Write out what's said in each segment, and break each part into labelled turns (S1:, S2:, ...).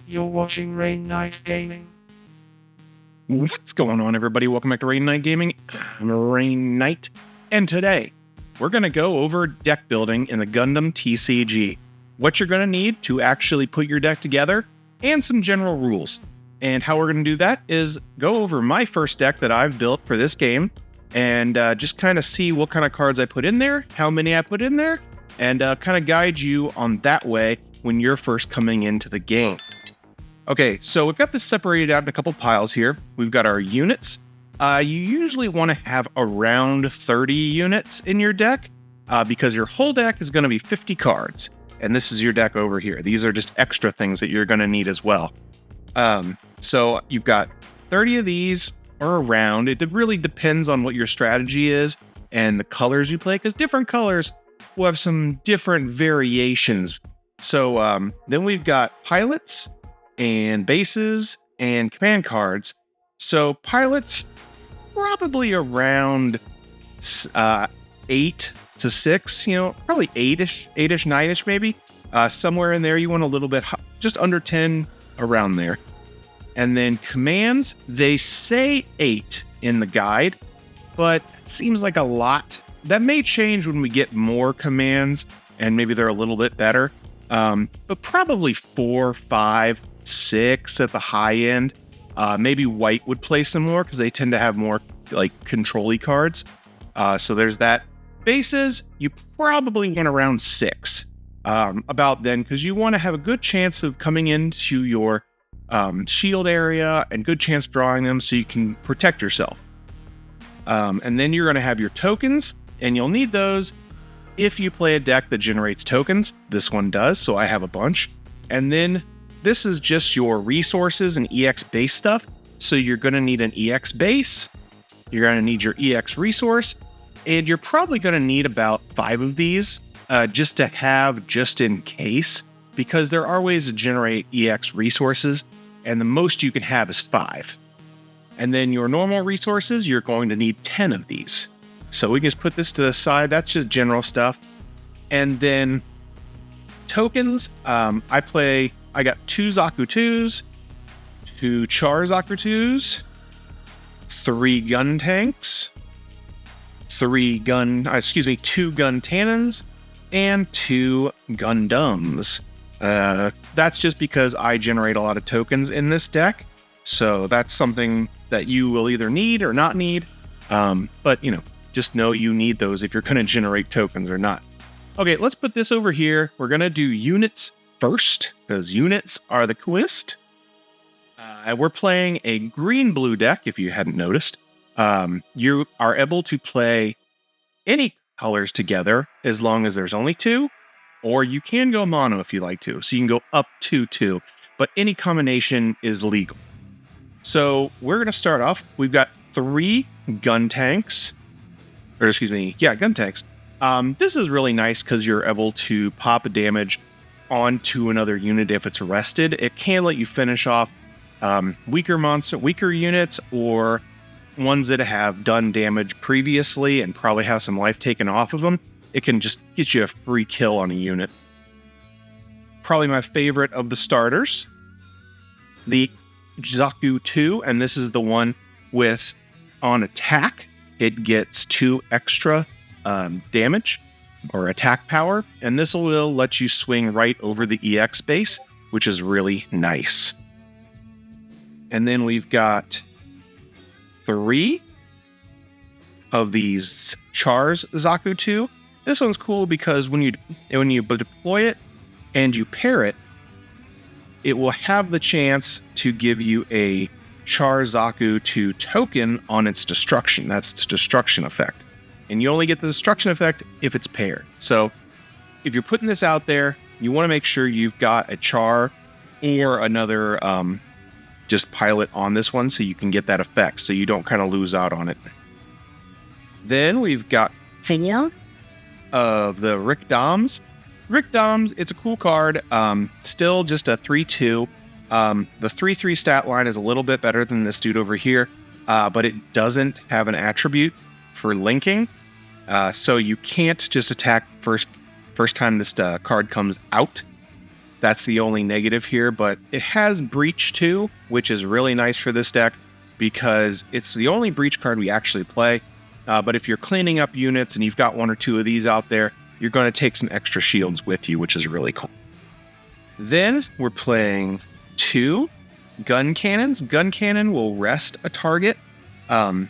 S1: You're watching Rainnite Gaming.
S2: What's going on, everybody? Welcome back to Rainnite Gaming. I'm Rainnite, and today we're going to go over deck building in the Gundam TCG, what you're going to need to actually put your deck together, and some general rules. And how we're going to do that is go over my first deck that I've built for this game, and just kind of see what kind of cards I put in there, how many I put in there, and kind of guide you on that way when you're first coming into the game. Okay, so we've got this separated out in a couple piles here. We've got our units. You usually want to have around 30 units in your deck because your whole deck is going to be 50 cards. And this is your deck over here. These are just extra things that you're going to need as well. So you've got 30 of these or around. It really depends on what your strategy is and the colors you play, because different colors will have some different variations. So then we've got pilots and bases and command cards. So pilots, probably around 8 to 6, probably 8-ish, 9-ish maybe. Somewhere in there, you want a little bit, just under 10, around there. And then commands, they say 8 in the guide, but it seems like a lot. That may change when we get more commands, and maybe they're a little bit better. But probably 4, 5, 6 at the high end. Maybe white would play some more because they tend to have more like control-y cards. So there's that. Bases, you probably want around 6 about then, because you want to have a good chance of coming into your shield area and good chance drawing them so you can protect yourself. And then you're going to have your tokens, and you'll need those if you play a deck that generates tokens. This one does, so I have a bunch. And then this is just your resources and EX base stuff. So you're going to need an EX base, you're going to need your EX resource, and you're probably going to need about 5 of these just to have just in case, because there are ways to generate EX resources, and the most you can have is 5. And then your normal resources, you're going to need 10 of these. So we can just put this to the side. That's just general stuff. And then tokens, I got 2 Zaku 2s, 2 Char Zaku 2s, 3 gun tanks, 2 gun tannons, and 2 Gundams. That's just because I generate a lot of tokens in this deck. So that's something that you will either need or not need. But, just know you need those if you're going to generate tokens or not. Okay, let's put this over here. We're going to do units first, because units are the coolest. We're playing a green-blue deck, if you hadn't noticed. You are able to play any colors together as long as there's only 2, or you can go mono if you like to. So you can go up to 2, but any combination is legal. So we're going to start off. We've got 3 gun tanks. Gun tanks. This is really nice because you're able to pop a damage onto another unit if it's arrested. It can let you finish off weaker units, or ones that have done damage previously and probably have some life taken off of them. It can just get you a free kill on a unit. Probably my favorite of the starters, the Zaku 2, and this is the one with, on attack, it gets 2 extra damage or attack power, and this will let you swing right over the EX base, which is really nice. And then we've got 3 of these Char's Zaku 2. This one's cool because when you deploy it and you pair it, it will have the chance to give you a Char Zaku 2 token on its destruction. That's its destruction effect. And you only get the destruction effect if it's paired. So if you're putting this out there, you want to make sure you've got a Char or another just pilot on this one so you can get that effect, so you don't kind of lose out on it. Then we've got of the Rick Doms. Rick Doms, it's a cool card. Still just a 3/2. The 3/3 stat line is a little bit better than this dude over here, but it doesn't have an attribute for linking. So you can't just attack first time this card comes out. That's the only negative here, but it has Breach too, which is really nice for this deck because it's the only Breach card we actually play. But if you're cleaning up units and you've got one or two of these out there, you're going to take some extra shields with you, which is really cool. Then we're playing 2 gun cannons. Gun cannon will rest a target when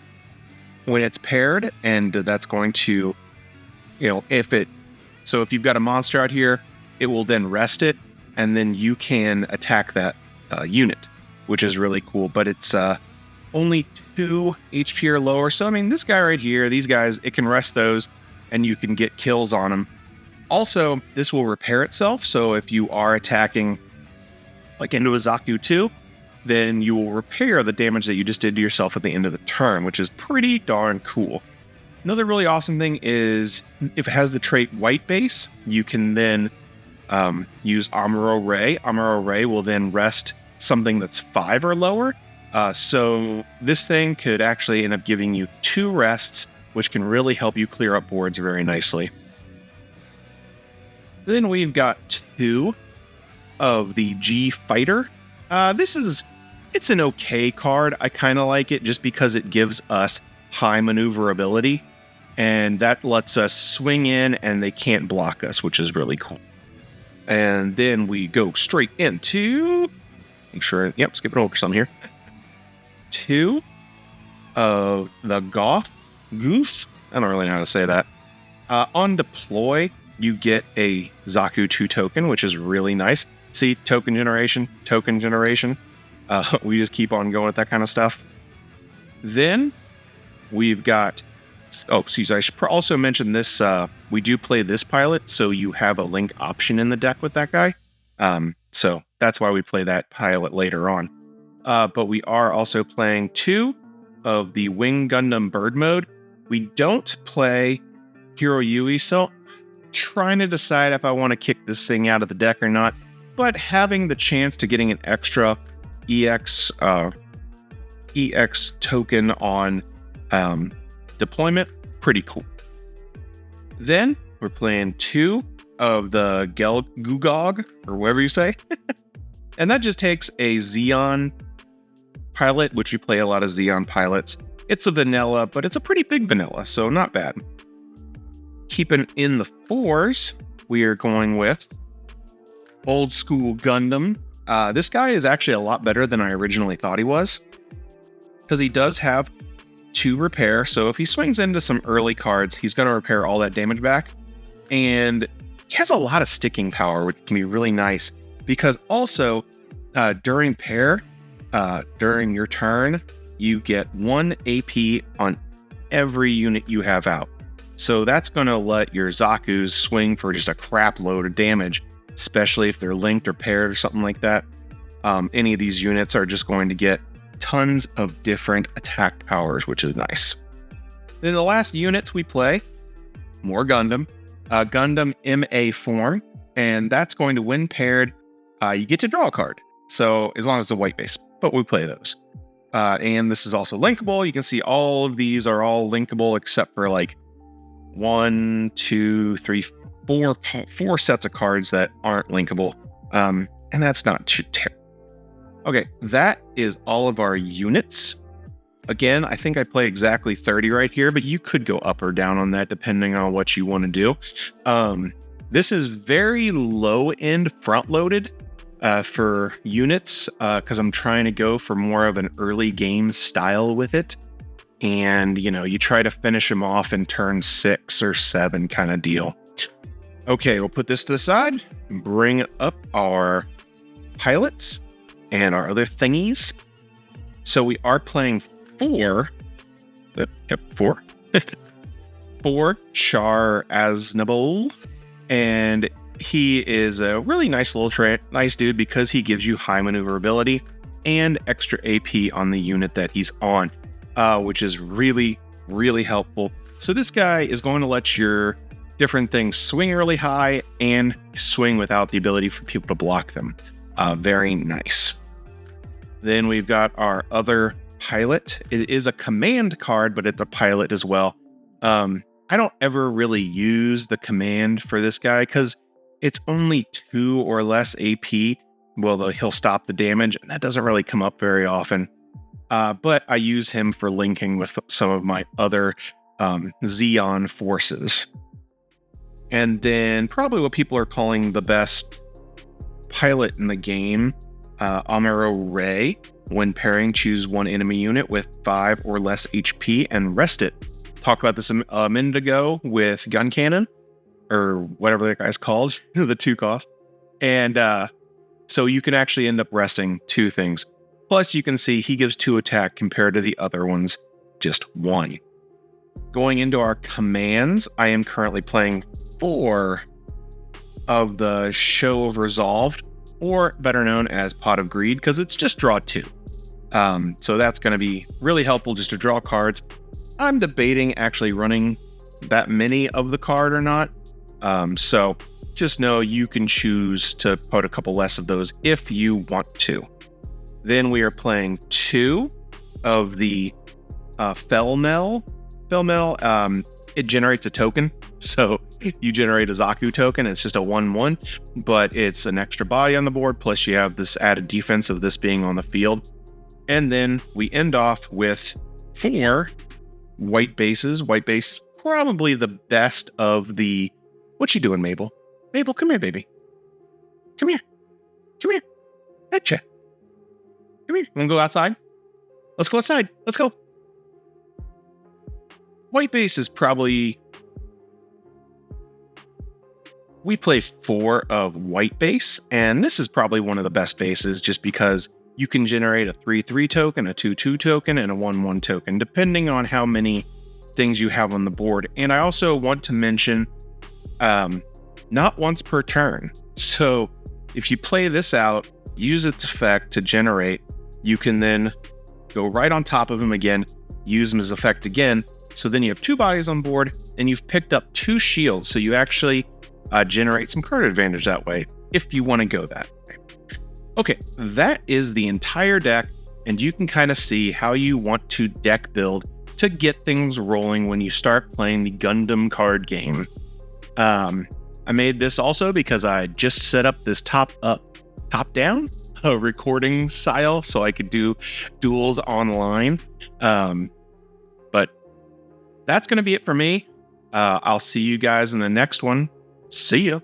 S2: it's paired, and that's going to, so if you've got a monster out here, it will then rest it, and then you can attack that unit, which is really cool. But it's only 2 HP or lower. So, I mean, this guy right here, these guys, it can rest those, and you can get kills on them. Also, this will repair itself. So if you are attacking like into a Zaku 2, then you will repair the damage that you just did to yourself at the end of the turn, which is pretty darn cool. Another really awesome thing is if it has the trait White Base, you can then use Amuro Ray. Amuro Ray will then rest something that's 5 or lower. So this thing could actually end up giving you 2 rests, which can really help you clear up boards very nicely. Then we've got 2 of the G Fighter. It's an okay card. I kind of like it just because it gives us high maneuverability, and that lets us swing in and they can't block us, which is really cool. And then we go straight into, skipping over some here. 2 of the Goof. I don't really know how to say that. On deploy, you get a Zaku 2 token, which is really nice. See, token generation. We just keep on going with that kind of stuff. Then we've got, I should also mention this. We do play this pilot, so you have a link option in the deck with that guy. So that's why we play that pilot later on. But we are also playing 2 of the Wing Gundam Bird mode. We don't play Hero Yui, so trying to decide if I want to kick this thing out of the deck or not. But having the chance to getting an extra EX token on deployment, pretty cool. Then we're playing 2 of the Gugog, or whatever you say. And that just takes a Xeon pilot, which we play a lot of Xeon pilots. It's a vanilla, but it's a pretty big vanilla, so not bad. Keeping in the 4s, we are going with Old School Gundam. This guy is actually a lot better than I originally thought he was, because he does have 2 repair. So if he swings into some early cards, he's going to repair all that damage back. And he has a lot of sticking power, which can be really nice, because also during pair, during your turn, you get 1 AP on every unit you have out. So that's going to let your Zakus swing for just a crap load of damage, especially if they're linked or paired or something like that. Any of these units are just going to get tons of different attack powers, which is nice. Then the last units we play, more Gundam. Gundam MA form, and that's going to, when paired, you get to draw a card. So as long as it's a white base, but we play those. And this is also linkable. You can see all of these are all linkable except for like 1, 2, 3, 4 sets of cards that aren't linkable. And that's not too terrible. Okay, that is all of our units. Again, I think I play exactly 30 right here, but you could go up or down on that depending on what you want to do. This is very low-end front-loaded for units because I'm trying to go for more of an early game style with it. And, you try to finish them off in turn 6 or 7 kind of deal. Okay, we'll put this to the side, bring up our pilots and our other thingies. So we are playing 4 Char Aznavour, and he is a really nice nice dude because he gives you high maneuverability and extra AP on the unit that he's on, which is really, really helpful. So this guy is going to let your different things swing really high and swing without the ability for people to block them. Very nice. Then we've got our other pilot. It is a command card, but it's a pilot as well. I don't ever really use the command for this guy because it's only 2 or less AP. Well, he'll stop the damage, and that doesn't really come up very often. But I use him for linking with some of my other Xeon forces. And then probably what people are calling the best pilot in the game, Amuro Ray. When pairing, choose one enemy unit with 5 or less HP and rest it. Talked about this a minute ago with Gun Cannon, or whatever that guy's called, the 2 cost. And so you can actually end up resting 2 things. Plus, you can see he gives 2 attack compared to the other ones, just 1. Going into our commands, I am currently playing 4 of the Show of Resolved, or better known as Pot of Greed, because it's just draw 2. So that's going to be really helpful just to draw cards. I'm debating actually running that many of the card or not. So just know you can choose to put a couple less of those if you want to. Then we are playing 2 of the Felmel. Felmel, it generates a token. So you generate a Zaku token. It's just a 1/1, but it's an extra body on the board. Plus you have this added defense of this being on the field. And then we end off with 4 white bases. White base, probably the best of the... What you doing, Mabel? Mabel, come here, baby. Come here. Come here. Betcha. Come here. Want to go outside? Let's go outside. Let's go. White base is probably... We play 4 of white base, and this is probably one of the best bases just because you can generate a 3/3 token, a 2/2 token, and a 1/1 token, depending on how many things you have on the board. And I also want to mention, not once per turn. So if you play this out, use its effect to generate, you can then go right on top of him again, use him as effect again. So then you have 2 bodies on board, and you've picked up 2 shields. So you actually generate some card advantage that way, if you want to go that way. Okay, that is the entire deck, and you can kind of see how you want to deck build to get things rolling when you start playing the Gundam card game. I made this also because I just set up this top-up, top-down recording style so I could do duels online. But that's going to be it for me. I'll see you guys in the next one. See ya.